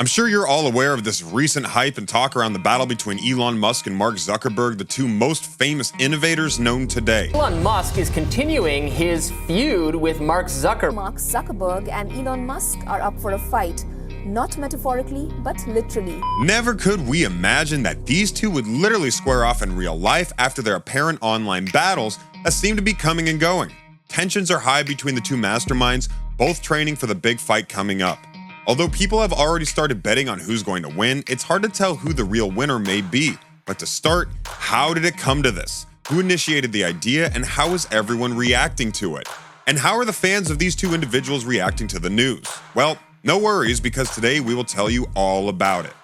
I'm sure you're all aware of this recent hype and talk around the battle between Elon Musk and Mark Zuckerberg, the two most famous innovators known today. Elon Musk is continuing his feud with Mark Zuckerberg. Mark Zuckerberg and Elon Musk are up for a fight, not metaphorically, but literally. Never could we imagine that these two would literally square off in real life after their apparent online battles that seem to be coming and going. Tensions are high between the two masterminds, both training for the big fight coming up. Although people have already started betting on who's going to win, it's hard to tell who the real winner may be. But to start, how did it come to this? Who initiated the idea, and how is everyone reacting to it? And how are the fans of these two individuals reacting to the news? Well, no worries, because today we will tell you all about it.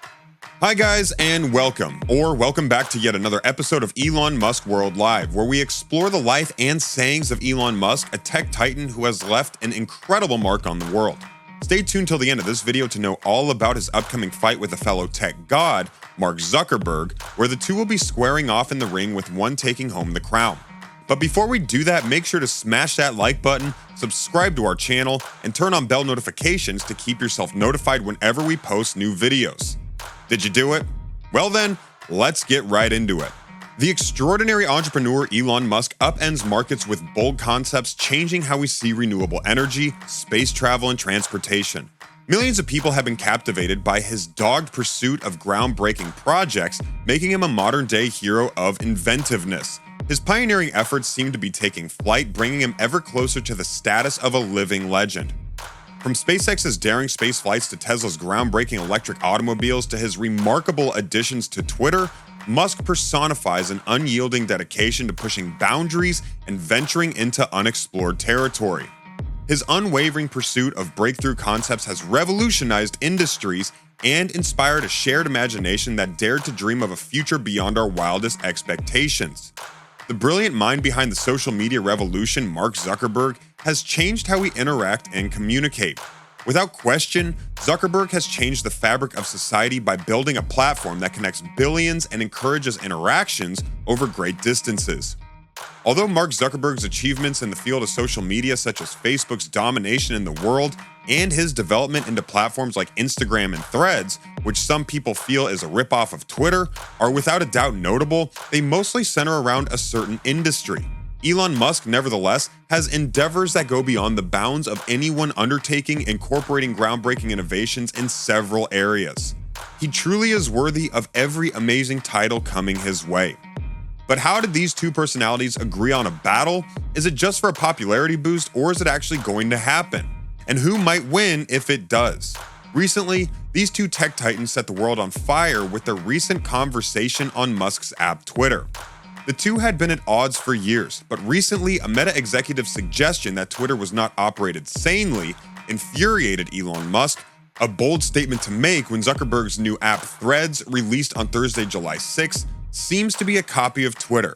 Hi guys, and welcome back to yet another episode of Elon Musk World Live, where we explore the life and sayings of Elon Musk, a tech titan who has left an incredible mark on the world. Stay tuned till the end of this video to know all about his upcoming fight with a fellow tech god, Mark Zuckerberg, where the two will be squaring off in the ring with one taking home the crown. But before we do that, make sure to smash that like button, subscribe to our channel, and turn on bell notifications to keep yourself notified whenever we post new videos. Did you do it? Well then, let's get right into it. The extraordinary entrepreneur Elon Musk upends markets with bold concepts, changing how we see renewable energy, space travel, and transportation. Millions of people have been captivated by his dogged pursuit of groundbreaking projects, making him a modern-day hero of inventiveness. His pioneering efforts seem to be taking flight, bringing him ever closer to the status of a living legend. From SpaceX's daring space flights to Tesla's groundbreaking electric automobiles to his remarkable additions to Twitter, Musk personifies an unyielding dedication to pushing boundaries and venturing into unexplored territory. His unwavering pursuit of breakthrough concepts has revolutionized industries and inspired a shared imagination that dared to dream of a future beyond our wildest expectations. The brilliant mind behind the social media revolution, Mark Zuckerberg, has changed how we interact and communicate. Without question, Zuckerberg has changed the fabric of society by building a platform that connects billions and encourages interactions over great distances. Although Mark Zuckerberg's achievements in the field of social media, such as Facebook's domination in the world and his development into platforms like Instagram and Threads, which some people feel is a ripoff of Twitter, are without a doubt notable, they mostly center around a certain industry. Elon Musk, nevertheless, has endeavors that go beyond the bounds of anyone undertaking, incorporating groundbreaking innovations in several areas. He truly is worthy of every amazing title coming his way. But how did these two personalities agree on a battle? Is it just for a popularity boost, or is it actually going to happen? And who might win if it does? Recently, these two tech titans set the world on fire with their recent conversation on Musk's app Twitter. The two had been at odds for years, but recently a Meta executive's suggestion that Twitter was not operated sanely infuriated Elon Musk, a bold statement to make when Zuckerberg's new app Threads, released on Thursday, July 6th, seems to be a copy of Twitter.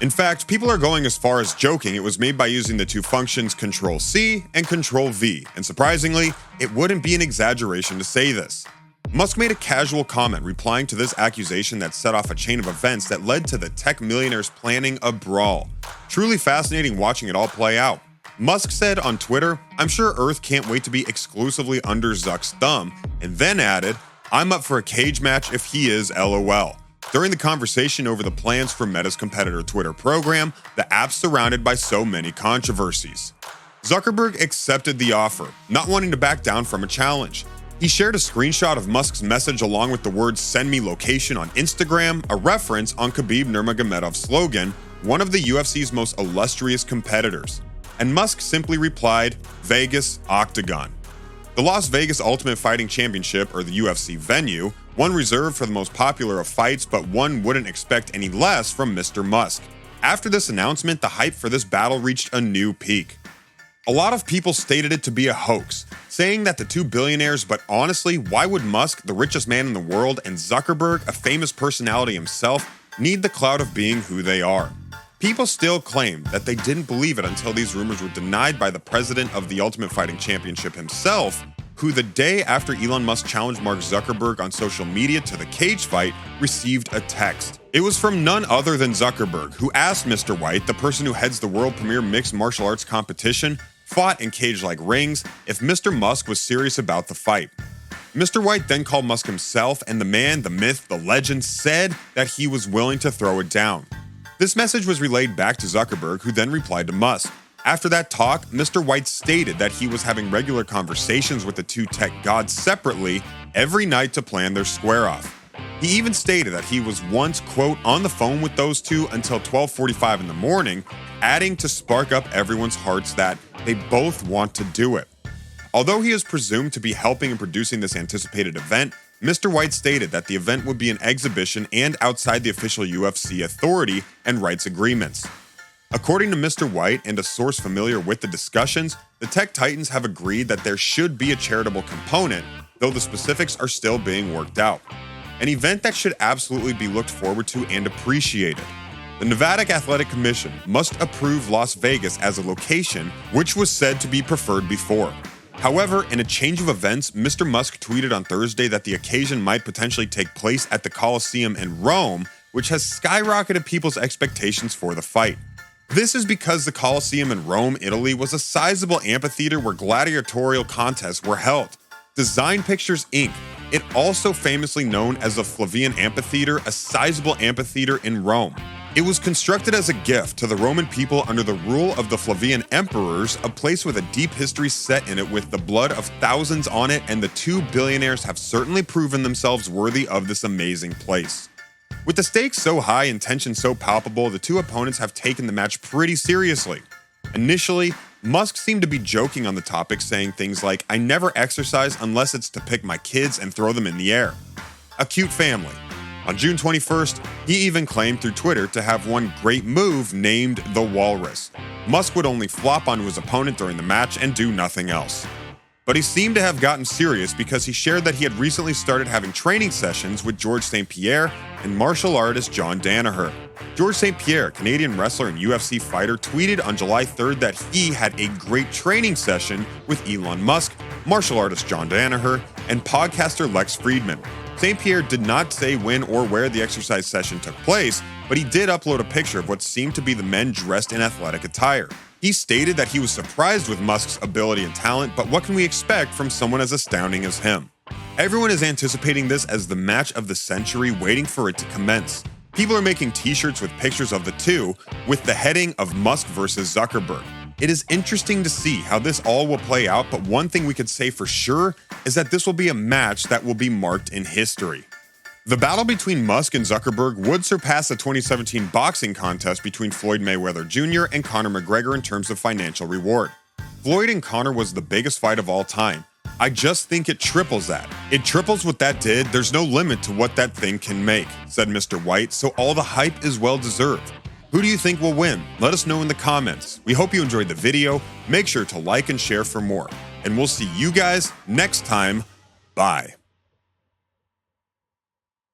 In fact, people are going as far as joking it was made by using the two functions Control-C and Control-V, and surprisingly, it wouldn't be an exaggeration to say this. Musk made a casual comment replying to this accusation that set off a chain of events that led to the tech millionaires planning a brawl. Truly fascinating watching it all play out. Musk said on Twitter, "I'm sure Earth can't wait to be exclusively under Zuck's thumb," and then added, "I'm up for a cage match if he is, LOL." During the conversation over the plans for Meta's competitor Twitter program, the app surrounded by so many controversies. Zuckerberg accepted the offer, not wanting to back down from a challenge. He shared a screenshot of Musk's message along with the words "send me location" on Instagram, a reference on Khabib Nurmagomedov's slogan, one of the UFC's most illustrious competitors. And Musk simply replied, "Vegas Octagon." The Las Vegas Ultimate Fighting Championship, or the UFC venue, one reserved for the most popular of fights, but one wouldn't expect any less from Mr. Musk. After this announcement, the hype for this battle reached a new peak. A lot of people stated it to be a hoax, saying that the two billionaires, but honestly, why would Musk, the richest man in the world, and Zuckerberg, a famous personality himself, need the clout of being who they are? People still claim that they didn't believe it until these rumors were denied by the president of the Ultimate Fighting Championship himself, who the day after Elon Musk challenged Mark Zuckerberg on social media to the cage fight, received a text. It was from none other than Zuckerberg, who asked Mr. White, the person who heads the world premier mixed martial arts competition, fought in cage-like rings, if Mr. Musk was serious about the fight. Mr. White then called Musk himself, and the man, the myth, the legend said that he was willing to throw it down. This message was relayed back to Zuckerberg, who then replied to Musk. After that talk, Mr. White stated that he was having regular conversations with the two tech gods separately every night to plan their square-off. He even stated that he was once, quote, on the phone with those two until 12:45 in the morning, adding to spark up everyone's hearts that they both want to do it. Although he is presumed to be helping in producing this anticipated event, Mr. White stated that the event would be an exhibition and outside the official UFC authority and rights agreements. According to Mr. White and a source familiar with the discussions, the tech titans have agreed that there should be a charitable component, though the specifics are still being worked out. An event that should absolutely be looked forward to and appreciated. The Nevada Athletic Commission must approve Las Vegas as a location, which was said to be preferred before. However, in a change of events, Mr. Musk tweeted on Thursday that the occasion might potentially take place at the Coliseum in Rome, which has skyrocketed people's expectations for the fight. This is because the Coliseum in Rome, Italy, was a sizable amphitheater where gladiatorial contests were held. Design Pictures Inc., it also famously known as the Flavian Amphitheater, a sizable amphitheater in Rome. It was constructed as a gift to the Roman people under the rule of the Flavian emperors, a place with a deep history set in it with the blood of thousands on it, and the two billionaires have certainly proven themselves worthy of this amazing place. With the stakes so high and tension so palpable, the two opponents have taken the match pretty seriously. Initially, Musk seemed to be joking on the topic, saying things like, "I never exercise unless it's to pick my kids and throw them in the air." A cute family. On June 21st, he even claimed through Twitter to have one great move named the Walrus. Musk would only flop onto his opponent during the match and do nothing else. But he seemed to have gotten serious because he shared that he had recently started having training sessions with George St. Pierre and martial artist John Danaher. George St. Pierre, Canadian wrestler and UFC fighter, tweeted on July 3rd that he had a great training session with Elon Musk, martial artist John Danaher, and podcaster Lex Friedman. St. Pierre did not say when or where the exercise session took place, but he did upload a picture of what seemed to be the men dressed in athletic attire. He stated that he was surprised with Musk's ability and talent, but what can we expect from someone as astounding as him? Everyone is anticipating this as the match of the century, waiting for it to commence. People are making t-shirts with pictures of the two, with the heading of Musk versus Zuckerberg. It is interesting to see how this all will play out, but one thing we could say for sure is that this will be a match that will be marked in history. The battle between Musk and Zuckerberg would surpass the 2017 boxing contest between Floyd Mayweather Jr. and Conor McGregor in terms of financial reward. Floyd and Conor was the biggest fight of all time. I just think it triples that. It triples what that did. There's no limit to what that thing can make, said Mr. White, so all the hype is well deserved. Who do you think will win? Let us know in the comments. We hope you enjoyed the video. Make sure to like and share for more. And we'll see you guys next time. Bye.